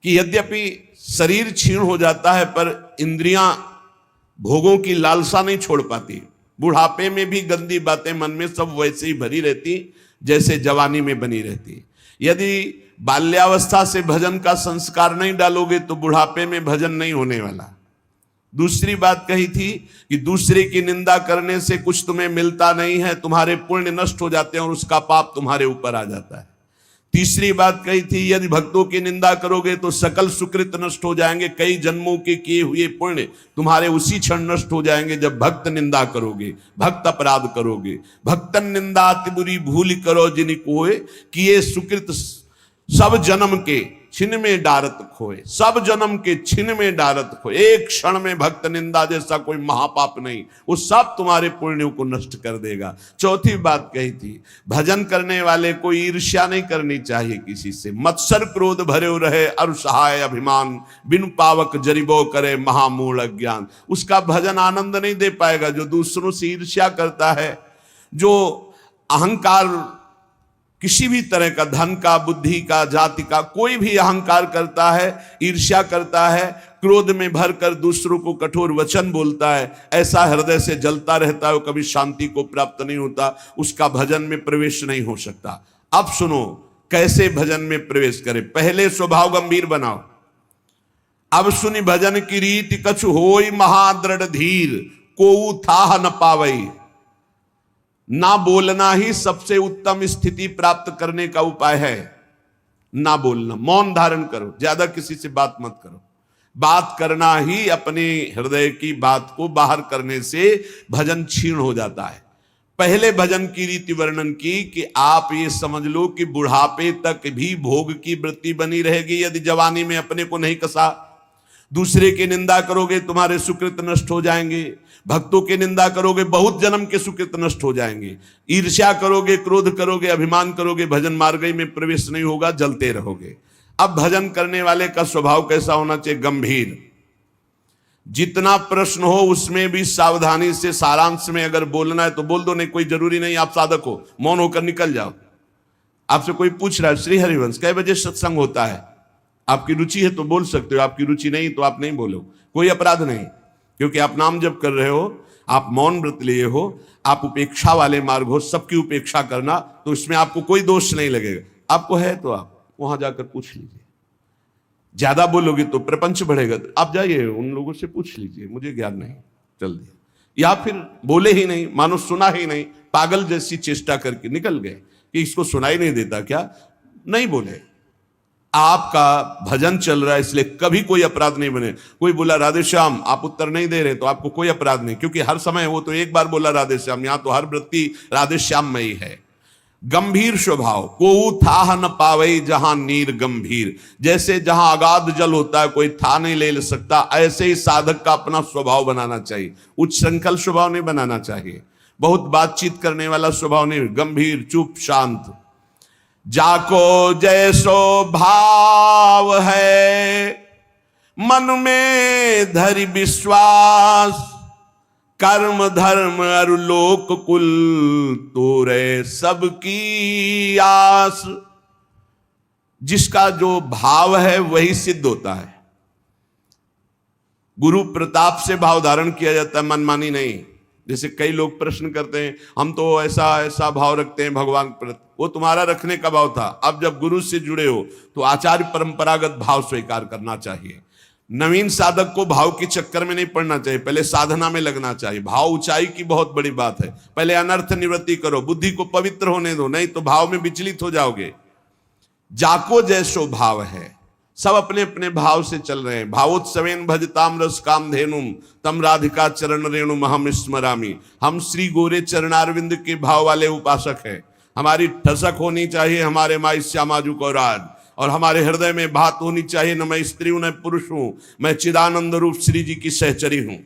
कि यद्यपि शरीर क्षीण हो जाता है पर इंद्रियां भोगों की लालसा नहीं छोड़ पाती। बुढ़ापे में भी गंदी बातें मन में सब वैसे ही भरी रहती जैसे जवानी में बनी रहती। यदि बाल्यावस्था से भजन का संस्कार नहीं डालोगे तो बुढ़ापे में भजन नहीं होने वाला। दूसरी बात कही थी कि दूसरे की निंदा करने से कुछ तुम्हें मिलता नहीं है, तुम्हारे पुण्य नष्ट हो जाते हैं और उसका पाप तुम्हारे ऊपर आ जाता है। तीसरी बात कही थी यदि भक्तों की निंदा करोगे तो सकल सुकृत नष्ट हो जाएंगे, कई जन्मों के किए हुए पुण्य तुम्हारे उसी क्षण नष्ट हो जाएंगे जब भक्त निंदा करोगे, भक्त अपराध करोगे। भक्तन निंदा अति बुरी भूल करो जिन कोय, किए सुकृत सब जन्म के छिन में डारत खोए। सब जन्म के छिन में डारत खोए। एक क्षण में भक्त निंदा जैसा कोई महापाप नहीं, वो सब तुम्हारे पुण्यों को नष्ट कर देगा। चौथी बात कही थी भजन करने वाले को ईर्ष्या नहीं करनी चाहिए किसी से। मत्सर क्रोध भरे रहे अरु सहाय अभिमान, बिन पावक जरिबो करे महामूढ़ अज्ञान। उसका भजन आनंद नहीं दे पाएगा। जो दूसरों से ईर्ष्या करता है, जो अहंकार किसी भी तरह का, धन का, बुद्धि का, जाति का, कोई भी अहंकार करता है, ईर्ष्या करता है, क्रोध में भरकर दूसरों को कठोर वचन बोलता है, ऐसा हृदय से जलता रहता है, वो कभी शांति को प्राप्त नहीं होता, उसका भजन में प्रवेश नहीं हो सकता। अब सुनो कैसे भजन में प्रवेश करें। पहले स्वभाव गंभीर बनाओ। अब सुनी भजन की रीति कछु होई महादृढ़ धीर, कोऊ थाह न पावई। ना बोलना ही सबसे उत्तम स्थिति प्राप्त करने का उपाय है। ना बोलना, मौन धारण करो, ज्यादा किसी से बात मत करो। बात करना ही अपने हृदय की बात को बाहर करने से भजन क्षीण हो जाता है। पहले भजन की रीति वर्णन की कि आप ये समझ लो कि बुढ़ापे तक भी भोग की वृत्ति बनी रहेगी यदि जवानी में अपने को नहीं कसा। दूसरे की निंदा करोगे तुम्हारे सुकृत नष्ट हो जाएंगे। भक्तों की निंदा करोगे बहुत जन्म के सुकृत नष्ट हो जाएंगे। ईर्ष्या करोगे, क्रोध करोगे, अभिमान करोगे, भजन मार्ग में प्रवेश नहीं होगा, जलते रहोगे। अब भजन करने वाले का स्वभाव कैसा होना चाहिए? गंभीर। जितना प्रश्न हो उसमें भी सावधानी से, सारांश में अगर बोलना है तो बोल दो, नहीं कोई जरूरी नहीं आप साधक हो, मौन होकर निकल जाओ। आपसे कोई पूछ रहा है श्री हरिवंश कै बजे सत्संग होता है, आपकी रुचि है तो बोल सकते हो, आपकी रुचि नहीं तो आप नहीं बोलो, कोई अपराध नहीं। क्योंकि आप नाम जप कर रहे हो, आप मौन व्रत लिए हो, आप उपेक्षा वाले मार्ग हो, सबकी उपेक्षा करना, तो इसमें आपको कोई दोष नहीं लगेगा। आपको है तो आप वहां जाकर पूछ लीजिए। ज्यादा बोलोगे तो प्रपंच बढ़ेगा, तो आप जाइए उन लोगों से पूछ लीजिए, मुझे ज्ञान नहीं, चल दिया। या फिर बोले ही नहीं, मानो सुना ही नहीं, पागल जैसी चेष्टा करके निकल गए कि इसको सुनाई नहीं देता क्या, नहीं बोले। आपका भजन चल रहा है इसलिए कभी कोई अपराध नहीं बने। कोई बोला राधे श्याम, आप उत्तर नहीं दे रहे तो आपको कोई अपराध नहीं, क्योंकि हर समय वो तो एक बार बोला राधे श्याम, यहां तो हर वृत्ति राधे श्याम में ही है। गंभीर स्वभाव, कोऊ थाह न पावई जहां नीर गंभीर। जैसे जहां अगाध जल होता है कोई था नहीं ले सकता, ऐसे ही साधक का अपना स्वभाव बनाना चाहिए। उच्च श्रृंखल स्वभाव नहीं बनाना चाहिए, बहुत बातचीत करने वाला स्वभाव नहीं, गंभीर, चुप, शांत। जाको जैसो भाव है मन में धरि विश्वास, कर्म धर्म अरु लोक कुल तोरे सबकी आस। जिसका जो भाव है वही सिद्ध होता है। गुरु प्रताप से भाव धारण किया जाता है, मनमानी नहीं। जैसे कई लोग प्रश्न करते हैं हम तो ऐसा ऐसा भाव रखते हैं भगवान पर, वो तुम्हारा रखने का भाव था। अब जब गुरु से जुड़े हो तो आचार्य परंपरागत भाव स्वीकार करना चाहिए। नवीन साधक को भाव के चक्कर में नहीं पड़ना चाहिए, पहले साधना में लगना चाहिए। भाव ऊंचाई की बहुत बड़ी बात है, पहले अनर्थ निवृत्ति करो, बुद्धि को पवित्र होने दो, नहीं तो भाव में विचलित हो जाओगे। जाको जैसो भाव है, सब अपने अपने भाव से चल रहे हैं। भावोत्सवेन भजताम रस काम धेनुम तम राधिका चरण रेणु महम स्मरामी। हम श्री गोरे चरणारविंद के भाव वाले उपासक हैं। हमारी ठसक होनी चाहिए हमारे माई श्यामाजू को राज, और हमारे हृदय में बात होनी चाहिए न मैं स्त्री हूं न पुरुष हूं, मैं चिदानंद रूप श्री जी की सहचरी हूं।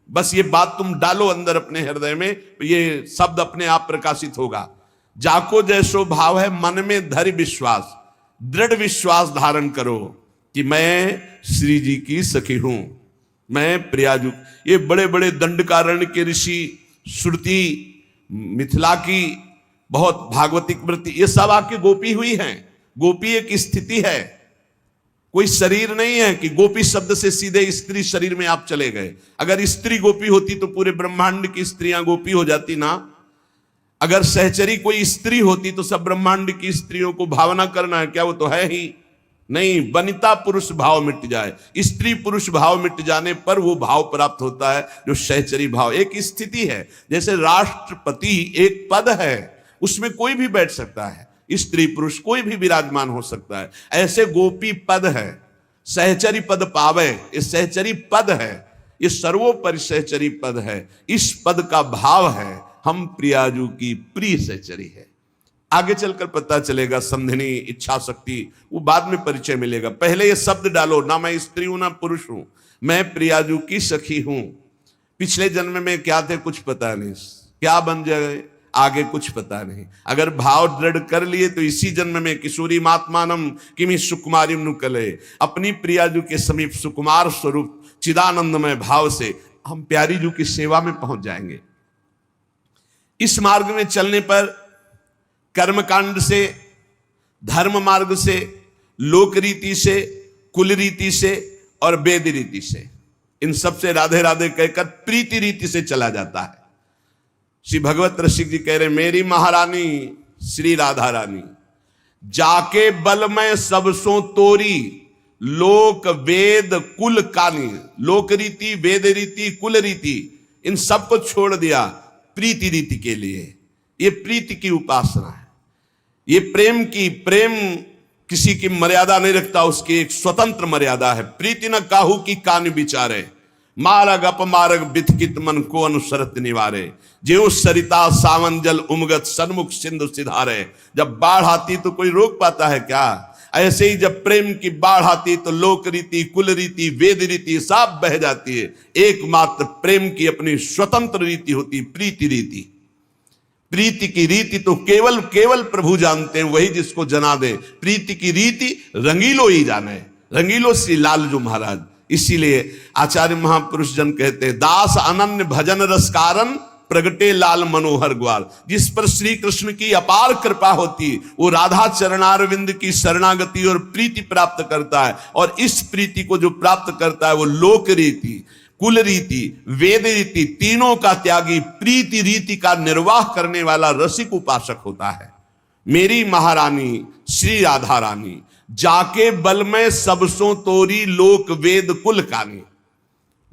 बस ये बात तुम डालो अंदर अपने हृदय में, ये शब्द अपने आप प्रकाशित होगा। जाको जैसो भाव है मन में धरि विश्वास, दृढ़ विश्वास धारण करो कि मैं श्री जी की सखी हूं, मैं प्रियाजू। ये बड़े बड़े दंडकारण्य के ऋषि, श्रुति, मिथिला की बहुत भागवतिक वृत्ति, ये सब आपकी गोपी हुई हैं। गोपी एक स्थिति है, कोई शरीर नहीं है कि गोपी शब्द से सीधे स्त्री शरीर में आप चले गए। अगर स्त्री गोपी होती तो पूरे ब्रह्मांड की स्त्रियां गोपी हो जाती ना। अगर सहचरी कोई स्त्री होती तो सब ब्रह्मांड की स्त्रियों को भावना करना है क्या? वो तो है ही नहीं। वनिता पुरुष भाव मिट जाए, स्त्री पुरुष भाव मिट जाने पर वो भाव प्राप्त होता है जो सहचरी भाव। एक स्थिति है, जैसे राष्ट्रपति एक पद है, उसमें कोई भी बैठ सकता है, स्त्री पुरुष कोई भी विराजमान हो सकता है। ऐसे गोपी पद है, सहचरी पद पावे, ये सहचरी पद है, ये सर्वोपरि सहचरी पद है। इस पद का भाव है हम प्रियाजू की प्रिय सहचरी है। आगे चलकर पता चलेगा समधिनी, इच्छा शक्ति, वो बाद में परिचय मिलेगा। पहले ये शब्द डालो, ना मैं स्त्री हूं ना पुरुष हूं, मैं प्रियाजू की सखी हूं। पिछले जन्म में क्या थे कुछ पता नहीं, क्या बन जाए आगे कुछ पता नहीं। अगर भाव दृढ़ कर लिए तो इसी जन्म में किशोरी मात्मानम किमी सुकुमारी नुकले, अपनी प्रियाजू के समीप सुकुमार स्वरूप चिदानंदमय भाव से हम प्यारी जू की सेवा में पहुंच जाएंगे। इस मार्ग में चलने पर कर्मकांड से, धर्म मार्ग से, लोक रीति से, कुल रीति से और वेद रीति से, इन सब से राधे राधे कहकर प्रीति रीति से चला जाता है। श्री भगवत रसिक जी कह रहे, मेरी महारानी श्री राधा रानी जाके बल में सबसों तोरी, लोक वेद कुल कानी। लोक रीति, वेद रीति, कुल रीति, इन सब को छोड़ दिया प्रीति रीति के लिए। ये प्रीति की उपासना है, ये प्रेम किसी की मर्यादा नहीं रखता, उसकी एक स्वतंत्र मर्यादा है। प्रीति न काहू की कान विचारे, मारग अपमारग बिथकित मन को अनुसरत निवारे। ज्यों सरिता सावन जल उमगत सन्मुख सिंधु सिधारे। जब बाढ़ आती तो कोई रोक पाता है क्या? ऐसे ही जब प्रेम की बाढ़ आती तो लोक रीति, कुल रीति, वेद रीति सब बह जाती है। एकमात्र प्रेम की अपनी स्वतंत्र रीति होती, प्रीति रीति। प्रीति की रीति तो केवल प्रभु जानते हैं, वही जिसको जना दे। प्रीति की रीति रंगीलो ही जाने, रंगीलो श्री लालजू महाराज। इसीलिए आचार्य महापुरुष जन कहते हैं, दास अनन्य भजन रस कारण प्रगटे लाल मनोहर ग्वाल। जिस पर श्री कृष्ण की अपार कृपा होती, वो राधा चरणारविंद की शरणागति और प्रीति प्राप्त करता है। और इस प्रीति को जो प्राप्त करता है वो लोक रीति, कुल रीति, वेद रीति, तीनों का त्यागी प्रीति रीति का निर्वाह करने वाला रसिक उपासक होता है। मेरी महारानी श्री राधा रानी जाके बल में सबसों तोरी, लोक वेद कुल कानी।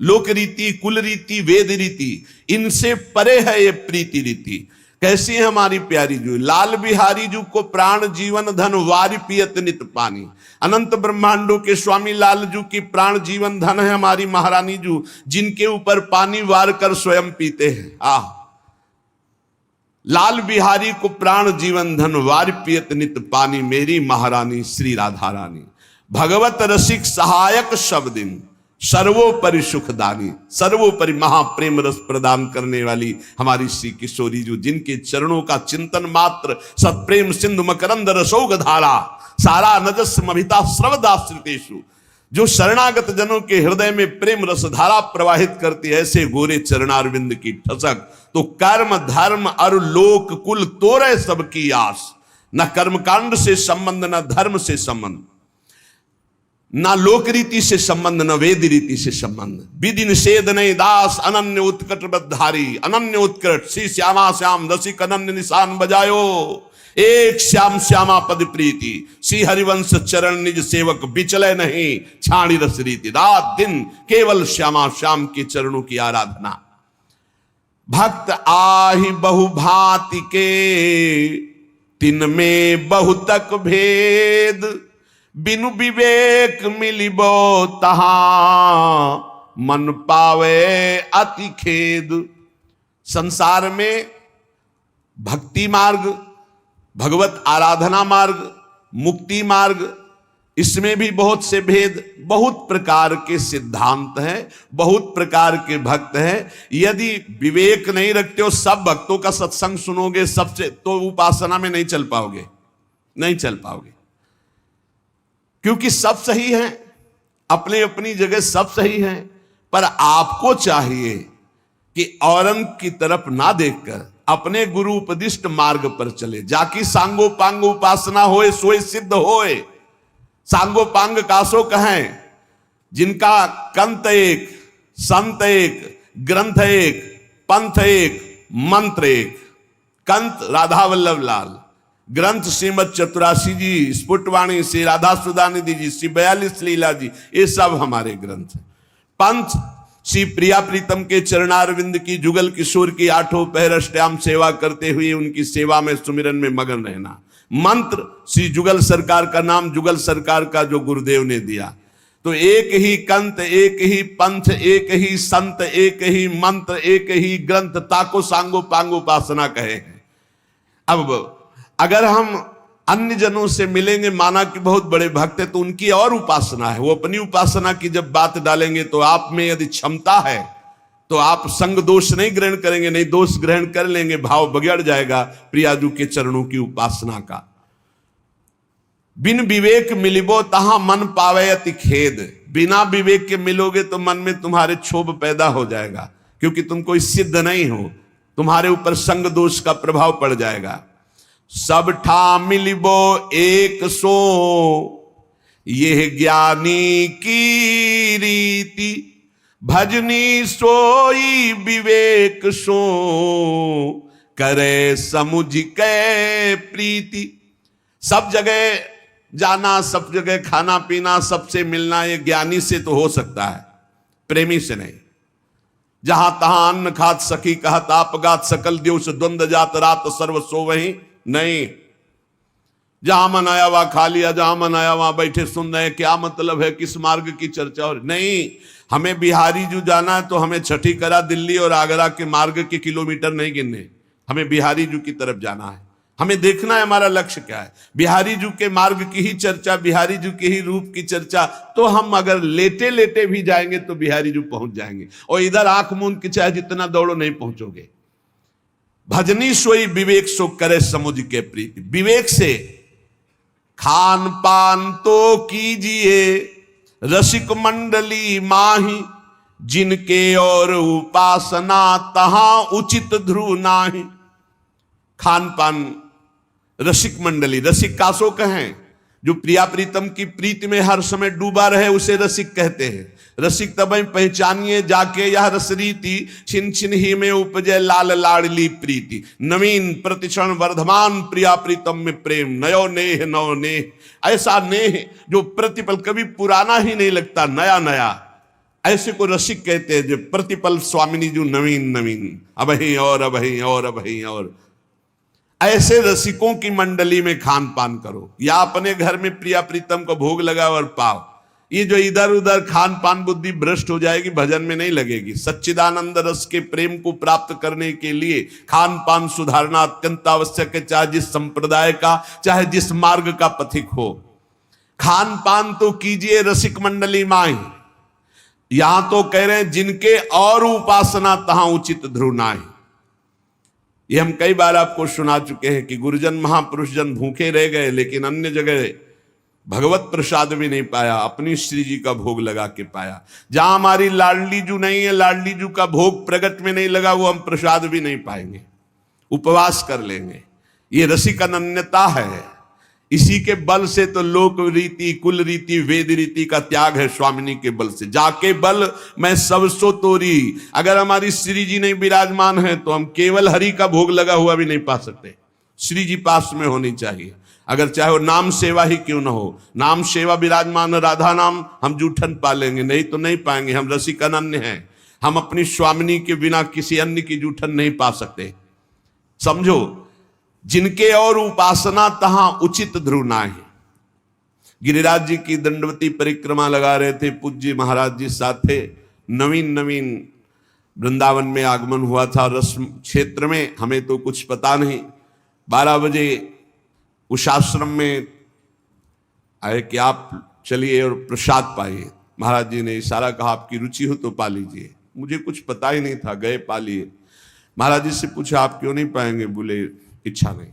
लोक रीति, कुल रीति, वेद रीति, इनसे परे है ये प्रीति रीति। कैसी है हमारी प्यारी जू? लाल बिहारी जू को प्राण जीवन धन वारि पियत नित पानी। अनंत ब्रह्मांडों के स्वामी लाल जू की प्राण जीवन धन है हमारी महारानी जू, जिनके ऊपर पानी वार कर स्वयं पीते हैं। लाल बिहारी को प्राण जीवन धन वारि पियत नित पानी, मेरी महारानी श्री राधा रानी। भगवत रसिक सहायक शब्दिन, सर्वोपरि सुखदानी। सर्वोपरि महाप्रेम रस प्रदान करने वाली हमारी श्री किशोरी जू, जिनके चरणों का चिंतन मात्र सत्प्रेम सिंधु मकरंद रसोग धारा, सारा नजस्मभिता श्रवदाश्रितेषु। जो शरणागत जनों के हृदय में प्रेम रस धारा प्रवाहित करती है, ऐसे गोरे चरणारविंद की ठसक। तो कर्म धर्म और लोक कुल तोरे सबकी आस। न कर्मकांड से संबंध, न धर्म से संबंध, ना लोक रीति से संबंध, न वेद रीति से संबंध। विधि निषेध नहीं दास अनन्य उत्कट बधारी। अनन्य उत्कट श्री श्यामा श्याम रसिक अनन्य निशान बजायो। एक श्याम श्यामा पद प्रीति, श्री हरिवंश चरण निज सेवक बिचले नहीं छाणी रस रीति। रात दिन केवल श्यामा श्याम के चरणों की आराधना। भक्त आहि बहुभांति के, तिन में बहुतक भेद। बिनु विवेक मिलिबो तहा, मन पावे अति खेद। संसार में भक्ति मार्ग, भगवत आराधना मार्ग, मुक्ति मार्ग, इसमें भी बहुत से भेद, बहुत प्रकार के सिद्धांत हैं, बहुत प्रकार के भक्त हैं। यदि विवेक नहीं रखते हो, सब भक्तों का सत्संग सुनोगे सबसे, तो उपासना में नहीं चल पाओगे, नहीं चल पाओगे। क्योंकि सब सही हैं, अपने अपनी जगह सब सही हैं, पर आपको चाहिए कि औरन की तरफ ना देखकर अपने गुरु उपदिष्ट मार्ग पर चले। जाकी सांगो पांगो उपासना होए सोए सिद्ध होए। सांगोपांग कासो कहें, जिनका कंत एक, संत एक, ग्रंथ एक, पंथ एक, मंत्र एक। कंत राधा वल्लभ लाल, ग्रंथ श्रीमद चतुरासी जी, स्फुटवाणी श्री राधा सुधानिधि जी, श्री 42 लीला जी, ये सब हमारे ग्रंथ हैं। पंथ श्री प्रिया प्रीतम के चरणारविंद की, जुगल किशोर की आठों पहर अष्टयाम सेवा करते हुए उनकी सेवा में सुमिरन में मगन रहना। मंत्र श्री जुगल सरकार का नाम, जुगल सरकार का जो गुरुदेव ने दिया। तो एक ही कंत, एक ही पंथ, एक ही संत, एक ही मंत्र, एक ही ग्रंथ, ताको सांगो पांगो उपासना कहे हैं। अब अगर हम अन्य जनों से मिलेंगे, माना कि बहुत बड़े भक्त है, तो उनकी और उपासना है, वो अपनी उपासना की जब बात डालेंगे तो आप में यदि क्षमता है तो आप संग दोष नहीं ग्रहण करेंगे, नहीं दोष ग्रहण कर लेंगे, भाव बिगड़ जाएगा प्रियाजू के चरणों की उपासना का। बिन विवेक मिलिबो तहां मन पावे अति खेद। बिना विवेक के मिलोगे तो मन में तुम्हारे क्षोभ पैदा हो जाएगा, क्योंकि तुम कोई सिद्ध नहीं हो, तुम्हारे ऊपर संग दोष का प्रभाव पड़ जाएगा। सब ठा मिलिबो एक सो, यह ज्ञानी की रीति, भजनी सोई विवेक सो, करे समुझ के प्रीति। सब जगह जाना, सब जगह खाना पीना, सबसे मिलना, ये ज्ञानी से तो हो सकता है, प्रेमी से नहीं। जहां तहां अन्न खात सखी कहत आपगात, सकल दिवस द्वंद जात रात सर्व सो वही नहीं। जहां मन आया वहां खा लिया, जहां मन आया वहां बैठे सुन रहे, क्या मतलब है, किस मार्ग की चर्चा। और नहीं, हमें बिहारी जू जाना है तो हमें छठी करा दिल्ली और आगरा के मार्ग के किलोमीटर नहीं गिनने, हमें बिहारी जू की तरफ जाना है। हमें देखना है हमारा लक्ष्य क्या है। बिहारी जू के मार्ग की ही चर्चा, बिहारी जू के ही रूप की चर्चा, तो हम अगर लेटे लेटे भी जाएंगे तो बिहारी जू पहुंच जाएंगे, और इधर आंख मूंद के चाहे जितना दौड़ो नहीं पहुंचोगे। भजनी सोई विवेक सो करे समुझ के प्रीति। विवेक से खान पान तो कीजिए, रसिक मंडली माही, जिनके और उपासना तहां उचित ध्रुव नाही। खान पान, रसिक मंडली, रसिक कासो कहें, जो प्रिया प्रीतम की प्रीति में हर समय डूबा रहे उसे रसिक कहते हैं। रसिक तब पहचानिए जाके यह रसरीति, छिन छिन ही में उपजय लाल लाडली प्रीति। नवीन प्रतिक्षण वर्धमान प्रिया प्रीतम में प्रेम, नयो नेह नव नेह। ऐसा नेह जो प्रतिपल कभी पुराना ही नहीं लगता, नया नया, ऐसे को रसिक कहते हैं। जो प्रतिपल स्वामिनी जो नवीन नवीन, अब ही और अब ही और अब ही और, ऐसे रसिकों की मंडली में खान पान करो, या अपने घर में प्रिया प्रीतम को भोग लगाओ और पाओ। ये जो इधर उधर खान पान बुद्धि भ्रष्ट हो जाएगी, भजन में नहीं लगेगी। सच्चिदानंद रस के प्रेम को प्राप्त करने के लिए खान पान सुधारना अत्यंत आवश्यक है, चाहे जिस संप्रदाय का, चाहे जिस मार्ग का पथिक हो। खान पान तो कीजिए रसिक मंडली माही, यहां तो कह रहे हैं जिनके और उपासना तहां उचित ध्रुव नाही। ये हम कई बार आपको सुना चुके हैं कि गुरुजन महापुरुष जन भूखे रह गए, लेकिन अन्य जगह भगवत प्रसाद भी नहीं पाया, अपनी श्री जी का भोग लगा के पाया। जहां हमारी लाडली जू नहीं है, लाडली जू का भोग प्रगट में नहीं लगा, वो हम प्रसाद भी नहीं पाएंगे, उपवास कर लेंगे। ये रसिक अनन्यता है। इसी के बल से तो लोक रीति, कुल रीति, वेद रीति का त्याग है। स्वामिनी के बल से, जाके बल मैं सब सो तोरी। अगर हमारी श्री जी नहीं विराजमान है तो हम केवल हरि का भोग लगा हुआ भी नहीं पा सकते। श्री जी पास में होनी चाहिए, अगर चाहे वो नाम सेवा ही क्यों ना हो। नाम सेवा विराजमान राधा नाम हम जूठन पा लेंगे, नहीं तो नहीं पाएंगे। हम रसिक अनन्य हैं, हम अपनी स्वामिनी के बिना किसी अन्य की जूठन नहीं पा सकते। समझो, जिनके और उपासना तहां उचित ध्रुव नाही। गिरिराज जी की दंडवती परिक्रमा लगा रहे थे, पूज्य महाराज जी साथ थे। नवीन नवीन वृंदावन में आगमन हुआ था, रस क्षेत्र में, हमें तो कुछ पता नहीं। 12 बजे उस आश्रम में आए कि आप चलिए और प्रसाद पाइए। महाराज जी ने इशारा कहा, आपकी रुचि हो तो पा लीजिए। मुझे कुछ पता ही नहीं था, गए पा लिए। महाराज जी से पूछा, आप क्यों नहीं पाएंगे? बोले, इच्छा नहीं।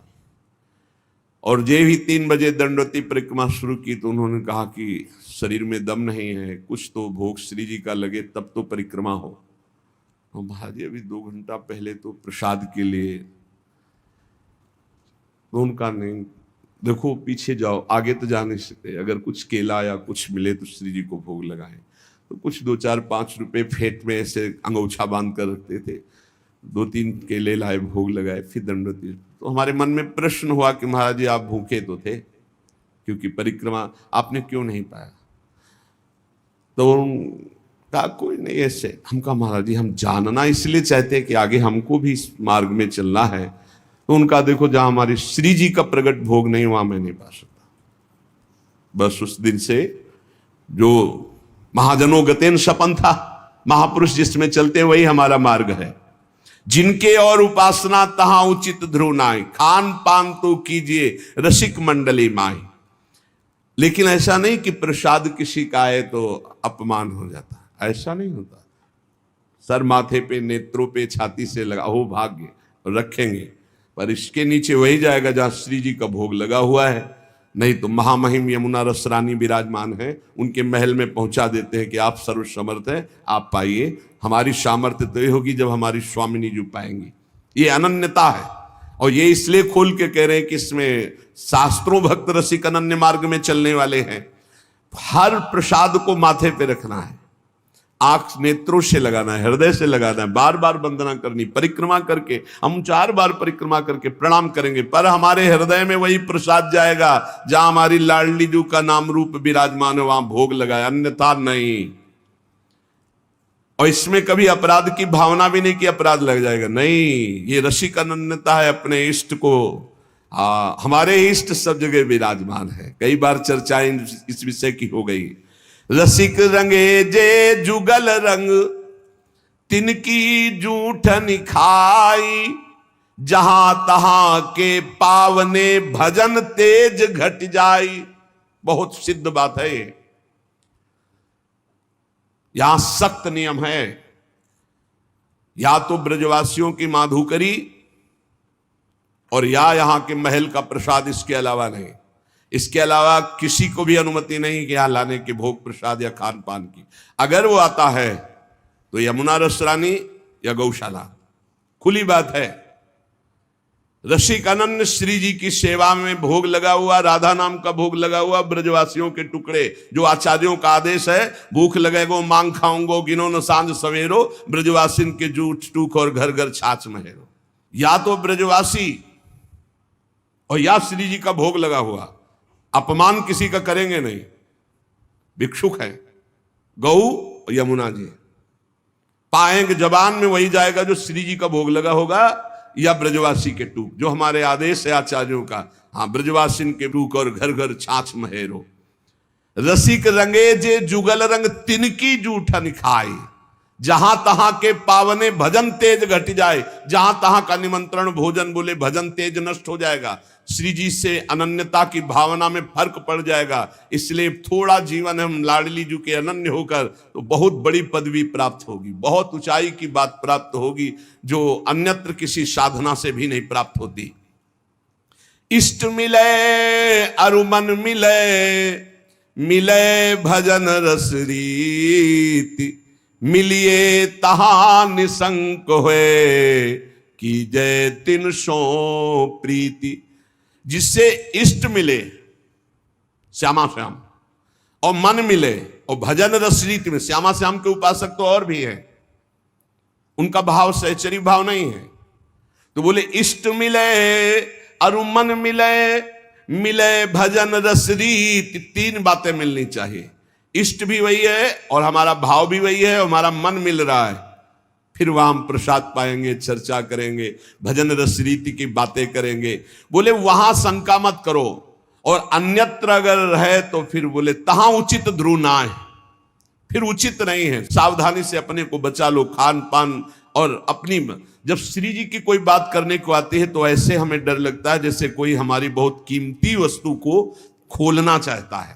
और जे भी 3 बजे दंडवती परिक्रमा शुरू की तो उन्होंने कहा कि शरीर में दम नहीं है, कुछ तो भोग श्री जी का लगे तब तो परिक्रमा हो। और महाराज जी अभी 2 घंटा पहले तो प्रसाद के लिए, तो उनका नहीं, देखो पीछे जाओ, आगे तो जा नहीं सकते। अगर कुछ केला या कुछ मिले तो श्री जी को भोग लगाएं। तो कुछ 2-4-5 रुपए फेंट में ऐसे अंगोछा बांध कर रखते थे। 2-3 केले लाए, भोग लगाए, फिर दंडवत। तो हमारे मन में प्रश्न हुआ कि महाराज जी आप भूखे तो थे, क्योंकि परिक्रमा आपने क्यों नहीं पाया? तो कहा कोई नहीं ऐसे। हम कहा महाराज जी हम जानना इसलिए चाहते हैं कि आगे हमको भी इस मार्ग में चलना है। तो उनका देखो जहां हमारे श्री जी का प्रकट भोग नहीं, वहां मैं नहीं पा सकता। बस उस दिन से जो महाजनों गतेन सपन था, महापुरुष जिसमें चलते वही हमारा मार्ग है। जिनके और उपासना तहां उचित ध्रुव नाई, खान पान तो कीजिए रसिक मंडली माई। लेकिन ऐसा नहीं कि प्रसाद किसी का आए तो अपमान हो जाता, ऐसा नहीं होता। सर माथे पे, नेत्रों पे, छाती से लगा हो भाग्य रखेंगे, पर इसके नीचे वही जाएगा जहां श्री जी का भोग लगा हुआ है। नहीं तो महामहिम यमुना रस रानी विराजमान है, उनके महल में पहुंचा देते हैं कि आप सर्वसमर्थ हैं, आप पाइए। हमारी सामर्थ्य तो ये होगी जब हमारी स्वामिनी जी पाएंगी। ये अनन्यता है, और ये इसलिए खोल के कह रहे हैं कि इसमें शास्त्रों भक्त रसिक अनन्य मार्ग में चलने वाले हैं। हर प्रसाद को माथे पे रखना है, आंख नेत्रों से लगाना है, हृदय से लगाना है, बार बार वंदना करनी। परिक्रमा करके हम 4 बार परिक्रमा करके प्रणाम करेंगे, पर हमारे हृदय में वही प्रसाद जाएगा जहां हमारी लाडली जू का नाम रूप विराजमान है, वहां भोग लगाए, अन्यथा नहीं। और इसमें कभी अपराध की भावना भी नहीं कि अपराध लग जाएगा, नहीं। ये रसिक अनन्यता है, अपने इष्ट को हमारे इष्ट सब जगह विराजमान है। कई बार चर्चाएं इस विषय की हो गई। रसिक रंगे जे जुगल रंग, तिनकी जूठन खाई, जहां तहां के पावने भजन तेज घट जाई। बहुत सिद्ध बात है ये। यहां सख्त नियम है, या तो ब्रजवासियों की माधुकरी और या यहां के महल का प्रसाद, इसके अलावा नहीं। इसके अलावा किसी को भी अनुमति नहीं कि यहां लाने के भोग प्रसाद या खान पान की। अगर वो आता है तो यमुना रस रानी या गौशाला, खुली बात है। रसिक अनन्य श्री जी की सेवा में भोग लगा हुआ, राधा नाम का भोग लगा हुआ, ब्रजवासियों के टुकड़े, जो आचार्यों का आदेश है, भूख लगेगो मांग खाऊंगो, गिनो न सांझ सवेरो, ब्रजवासिन के जूठ टूक और घर घर छाछ महेरो। या तो ब्रजवासी और या श्री जी का भोग लगा हुआ, अपमान किसी का करेंगे नहीं। भिक्षुक है, गौ यमुना जी पाएंगे, जबान में वही जाएगा जो श्री जी का भोग लगा होगा, या ब्रजवासी के टूक, जो हमारे आदेश है आचार्यों का। हाँ, ब्रजवासिन के टूक और घर घर छाछ महेरो। रसिक रंगे जे जुगल रंग, तिनकी जूठन खाई, जहां तहां के पावने भजन तेज घट जाए। जहां तहां का निमंत्रण भोजन बोले, भजन तेज नष्ट हो जाएगा। श्री जी से अनन्यता की भावना में फर्क पड़ जाएगा। इसलिए थोड़ा जीवन हम लाडली जी के अनन्य होकर तो बहुत बड़ी पदवी प्राप्त होगी, बहुत ऊंचाई की बात प्राप्त होगी, जो अन्यत्र किसी साधना से भी नहीं प्राप्त होती। इष्ट मिले अरुमन मिले, मिले भजन रस रीति, मिलिए तहा निसंक होए, की जय तिन सो प्रीति। जिससे इष्ट मिले श्यामा श्याम, और मन मिले, और भजन रस रीति में श्यामा श्याम के उपासक तो और भी हैं, उनका भाव सहचरी भाव नहीं है। तो बोले इष्ट मिले और मन मिले, मिले भजन रस रीति। 3 बातें मिलनी चाहिए। इष्ट भी वही है और हमारा भाव भी वही है और हमारा मन मिल रहा है, फिर वहां हम प्रसाद पाएंगे, चर्चा करेंगे, भजन रस रीति की बातें करेंगे। बोले वहां शंका मत करो, और अन्यत्र अगर है तो फिर बोले तहां उचित ध्रुव ना है, फिर उचित नहीं है। सावधानी से अपने को बचा लो, खान पान और अपनी। जब श्री जी की कोई बात करने को आती है तो ऐसे हमें डर लगता है जैसे कोई हमारी बहुत कीमती वस्तु को खोलना चाहता है।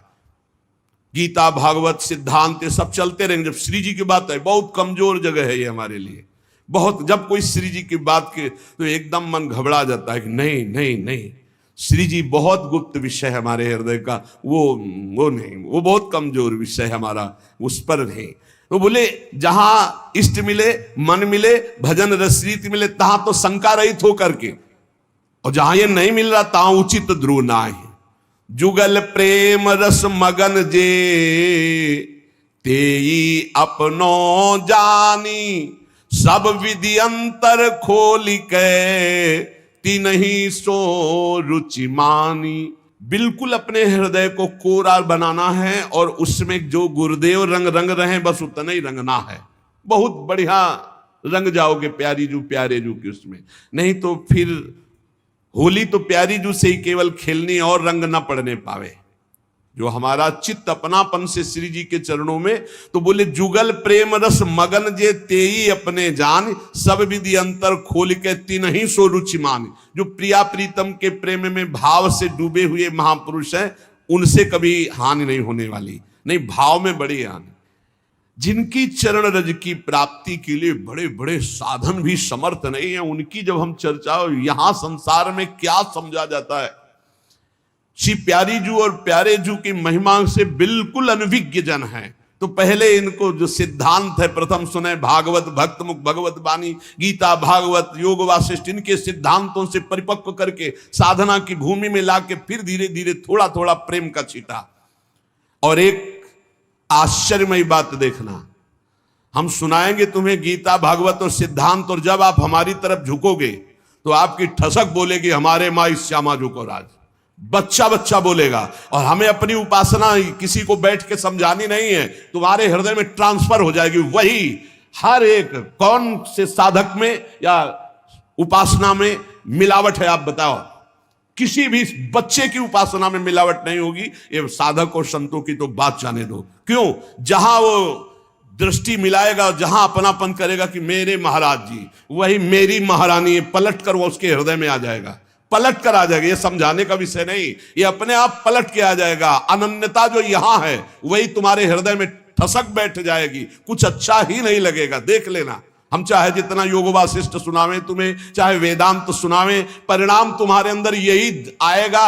गीता भागवत सिद्धांत ये सब चलते रहेंगे। जब श्री जी की बात है, बहुत कमजोर जगह है ये हमारे लिए, बहुत। जब कोई श्री जी की बात के तो एकदम मन घबरा जाता है कि नहीं नहीं नहीं, श्री जी बहुत गुप्त विषय है हमारे हृदय का, वो नहीं, वो बहुत कमजोर विषय है हमारा, उस पर नहीं। तो बोले जहां इष्ट मिले, मन मिले, भजन रस रीति मिले, तहां तो शंका रहित होकर के, और जहां ये नहीं मिल रहा तहां उचित ध्रुव ना है। जुगल प्रेम रस मगन जे तेई अपनो जानी, सब विधि अंतर खोल के तिन्ही सो रुचि मानी। बिल्कुल अपने हृदय को कोरा बनाना है और उसमें जो गुरुदेव रंग रंग रहे बस उतना ही रंगना है। बहुत बढ़िया रंग जाओगे प्यारी जू प्यारे जू की उसमें, नहीं तो फिर होली तो प्यारी जू से ही केवल खेलनी और रंग ना पड़ने पावे। जो हमारा चित्त अपनापन से श्री जी के चरणों में, तो बोले जुगल प्रेम रस मगन जे तेई अपने जान, सब विधि अंतर खोल के तिन्ही सो रुचि मान। जो प्रिया प्रीतम के प्रेम में भाव से डूबे हुए महापुरुष हैं, उनसे कभी हानि नहीं होने वाली, नहीं भाव में बड़ी हानि। जिनकी चरण रज की प्राप्ति के लिए बड़े बड़े साधन भी समर्थ नहीं है, उनकी जब हम चर्चा यहां संसार में क्या समझा जाता है। श्री प्यारी जू और प्यारे जू की महिमा से बिल्कुल अनभिज्ञ जन है। तो पहले इनको जो सिद्धांत है प्रथम सुने, भागवत भक्त मुख भगवत बानी, गीता भागवत योग वासिष्ठ, इनके सिद्धांतों से परिपक्व करके साधना की भूमि में लाके फिर धीरे धीरे थोड़ा थोड़ा प्रेम का छींटा। और एक आश्चर्यमयी बात देखना, हम सुनाएंगे तुम्हें गीता भागवत और सिद्धांत, और जब आप हमारी तरफ झुकोगे तो आपकी ठसक बोलेगी हमारे माँ श्यामा झुको राज, बच्चा बच्चा बोलेगा। और हमें अपनी उपासना किसी को बैठ के समझानी नहीं है, तुम्हारे हृदय में ट्रांसफर हो जाएगी। वही हर एक कौन से साधक में या उपासना में मिलावट है, आप बताओ। किसी भी बच्चे की उपासना में मिलावट नहीं होगी, ये साधक और संतों की तो बात जाने दो। क्यों? जहां वो दृष्टि मिलाएगा, जहां अपनापन करेगा कि मेरे महाराज जी, वही मेरी महारानी है, पलट कर वो उसके हृदय में आ जाएगा, पलट कर आ जाएगा। ये समझाने का विषय नहीं, ये अपने आप पलट के आ जाएगा। अनन्यता जो यहां है वही तुम्हारे हृदय में ठसक बैठ जाएगी, कुछ अच्छा ही नहीं लगेगा। देख लेना, हम चाहे जितना योग वासिष्ठ सुनावे तुम्हें, चाहे वेदांत सुनावे, परिणाम तुम्हारे अंदर यही आएगा।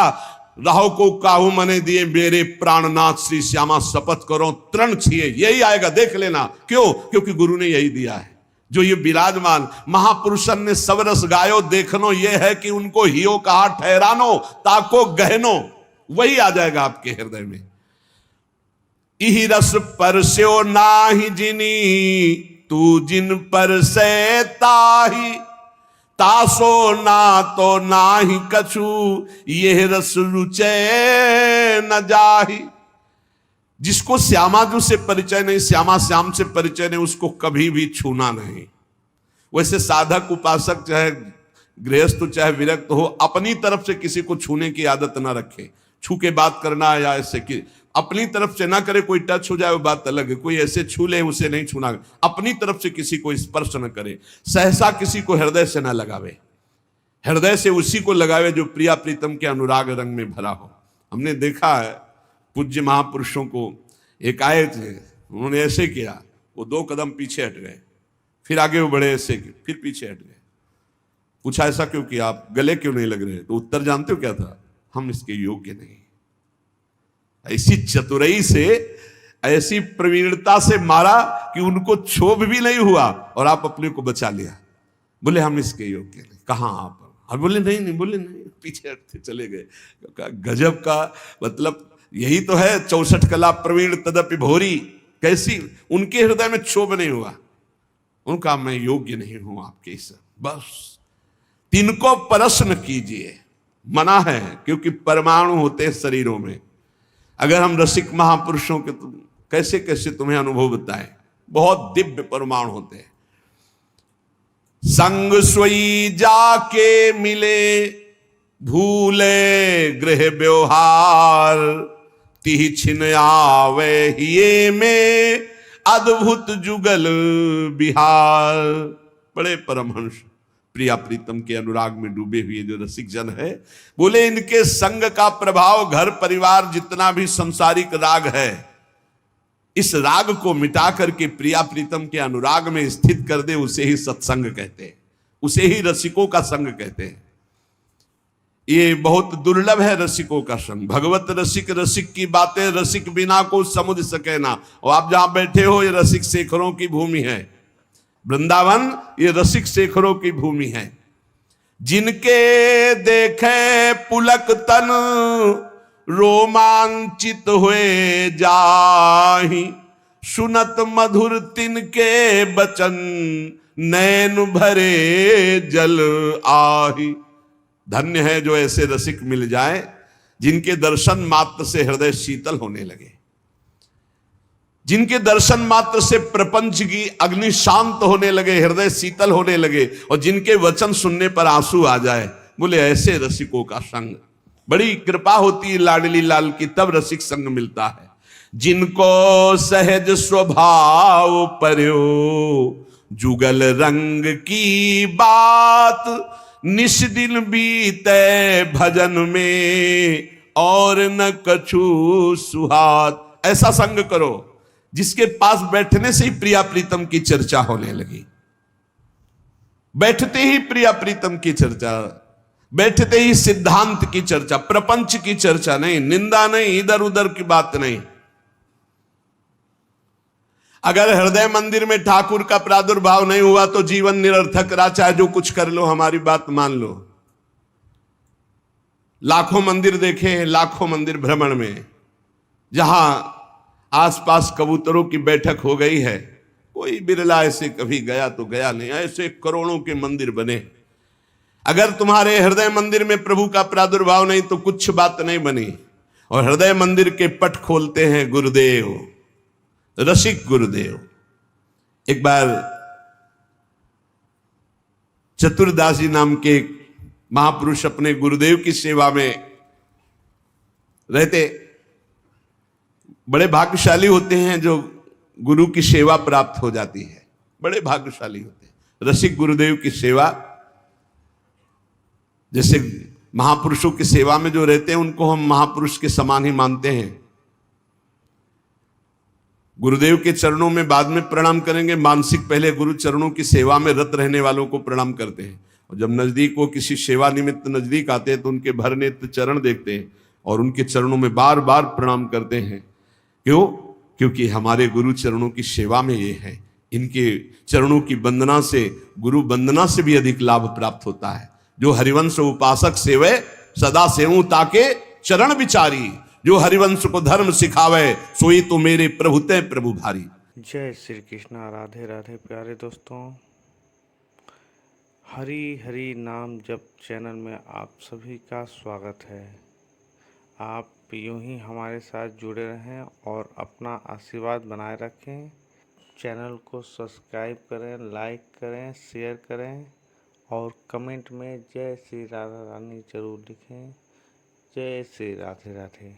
राहो को काहू मने दिए मेरे प्राणनाथ श्री श्यामा, शपथ करो तृण छिए, यही आएगा। देख लेना, क्यों? क्योंकि गुरु ने यही दिया है। जो ये विराजमान महापुरुषन ने सब रस गायो देखनो, ये है कि उनको हियो कहा ठहरानो, ताको गहनो, वही आ जाएगा आपके हृदय में। इही रस परस्यो नाही जिनी, तू जिन पर से ताही, तासो ना तो नाही कछु, ये रस रुचे न जाही। जिसको श्यामाजू से परिचय नहीं, श्यामा श्याम से परिचय नहीं, उसको कभी भी छूना नहीं। वैसे साधक उपासक चाहे गृहस्थ चाहे विरक्त हो, अपनी तरफ से किसी को छूने की आदत ना रखे। छू के बात करना या ऐसे कि अपनी तरफ से ना करे, कोई टच हो जाए वो बात अलग है, कोई ऐसे छू ले उसे नहीं छूना। अपनी तरफ से किसी को स्पर्श न करे, सहसा किसी को हृदय से ना लगावे, हृदय से उसी को लगावे जो प्रिया प्रीतम के अनुराग रंग में भरा हो। हमने देखा है पूज्य महापुरुषों को, एक आए थे, उन्होंने ऐसे किया, वो 2 कदम पीछे हट गए, फिर आगे वो बढ़े, ऐसे फिर पीछे हट गए। पूछा ऐसा क्यों किया, आप गले क्यों नहीं लग रहे? तो उत्तर जानते हो क्या था? हम इसके योग्य नहीं। ऐसी चतुराई से, ऐसी प्रवीणता से मारा कि उनको क्षोभ भी नहीं हुआ और आप अपने को बचा लिया। बोले हम इसके योग्य नहीं। कहां आप? और बोले नहीं, बोले नहीं, पीछे हटते चले गए। गजब का मतलब यही तो है, 64 कला प्रवीण तदपि भोरी। कैसी उनके हृदय में क्षोभ नहीं हुआ, उनका मैं योग्य नहीं हूं आपके इस, बस तिनको प्रश्न कीजिए, मना है, क्योंकि परमाणु होते हैं शरीरों में। अगर हम रसिक महापुरुषों के तो कैसे कैसे तुम्हें अनुभव बताएं, बहुत दिव्य परमाणु होते हैं। संग सोई जाके मिले, भूले गृह व्यवहार, तिहि छिन आवे हिये में, अद्भुत जुगल बिहार। बड़े परमहंस प्रिया प्रीतम के अनुराग में डूबे हुए जो रसिक जन है, बोले इनके संग का प्रभाव घर परिवार जितना भी संसारिक राग है, इस राग को मिटा करके प्रिया प्रीतम के अनुराग में स्थित कर दे, उसे ही सत्संग कहते हैं, उसे ही रसिकों का संग कहते हैं। ये बहुत दुर्लभ है रसिकों का संग। भगवत रसिक, रसिक की बातें रसिक बिना को समझ सके ना। और आप जहां बैठे हो, ये रसिक शेखरों की भूमि है। वृंदावन ये रसिक शेखरों की भूमि है। जिनके देखे पुलक तन, रोमांचित हुए जाहि, सुनत मधुर तिनके बचन, नैन भरे जल आहि। धन्य है जो ऐसे रसिक मिल जाए जिनके दर्शन मात्र से हृदय शीतल होने लगे, जिनके दर्शन मात्र से प्रपंच की अग्नि शांत होने लगे, हृदय शीतल होने लगे, और जिनके वचन सुनने पर आंसू आ जाए। बोले ऐसे रसिकों का संग, बड़ी कृपा होती है लाडली लाल की, तब रसिक संग मिलता है। जिनको सहज स्वभाव पर्यो, जुगल रंग की बात, निश दिन बीते भजन में, और न कछु सुहात। ऐसा संग करो जिसके पास बैठने से ही प्रिया प्रीतम की चर्चा होने लगी, बैठते ही प्रिया प्रीतम की चर्चा, बैठते ही सिद्धांत की चर्चा, प्रपंच की चर्चा नहीं, निंदा नहीं, इधर उधर की बात नहीं। अगर हृदय मंदिर में ठाकुर का प्रादुर्भाव नहीं हुआ तो जीवन निरर्थक रहा, चाहे जो कुछ कर लो, हमारी बात मान लो। लाखों मंदिर देखे, लाखों मंदिर भ्रमण में, जहां आसपास कबूतरों की बैठक हो गई है, कोई बिरला ऐसे कभी गया तो गया नहीं, ऐसे करोड़ों के मंदिर बने। अगर तुम्हारे हृदय मंदिर में प्रभु का प्रादुर्भाव नहीं तो कुछ बात नहीं बनी। और हृदय मंदिर के पट खोलते हैं गुरुदेव, रसिक गुरुदेव। एक बार चतुरदास जी नाम के महापुरुष अपने गुरुदेव की सेवा में रहते। बड़े भाग्यशाली होते हैं जो गुरु की सेवा प्राप्त हो जाती है, बड़े भाग्यशाली होते हैं। रसिक गुरुदेव की सेवा, जैसे महापुरुषों की सेवा में जो रहते हैं उनको हम महापुरुष के समान ही मानते हैं। गुरुदेव के चरणों में बाद में प्रणाम करेंगे, मानसिक पहले गुरु चरणों की सेवा में रत रहने वालों को प्रणाम करते हैं। और जब नजदीक वो किसी सेवा निमित्त नजदीक आते हैं तो उनके भर नेत्र चरण देखते हैं और उनके चरणों में बार बार प्रणाम करते हैं। क्यों? क्योंकि हमारे गुरु चरणों की सेवा में ये है। इनके चरणों की वंदना से, गुरु वंदना से भी अधिक लाभ प्राप्त होता है। जो हरिवंश उपासक सेवे, सदा सेवूं ताके चरण विचारी। जो हरिवंश को धर्म सिखावे, सोई तो मेरे प्रभु ते प्रभु भारी। जय श्री कृष्णा। राधे राधे प्यारे दोस्तों, हरि हरि नाम जप चैनल में आप सभी का स्वागत है। आप यूं ही हमारे साथ जुड़े रहें और अपना आशीर्वाद बनाए रखें। चैनल को सब्सक्राइब करें, लाइक करें, शेयर करें और कमेंट में जय श्री राधा रानी जरूर लिखें। जय श्री राधे राधे।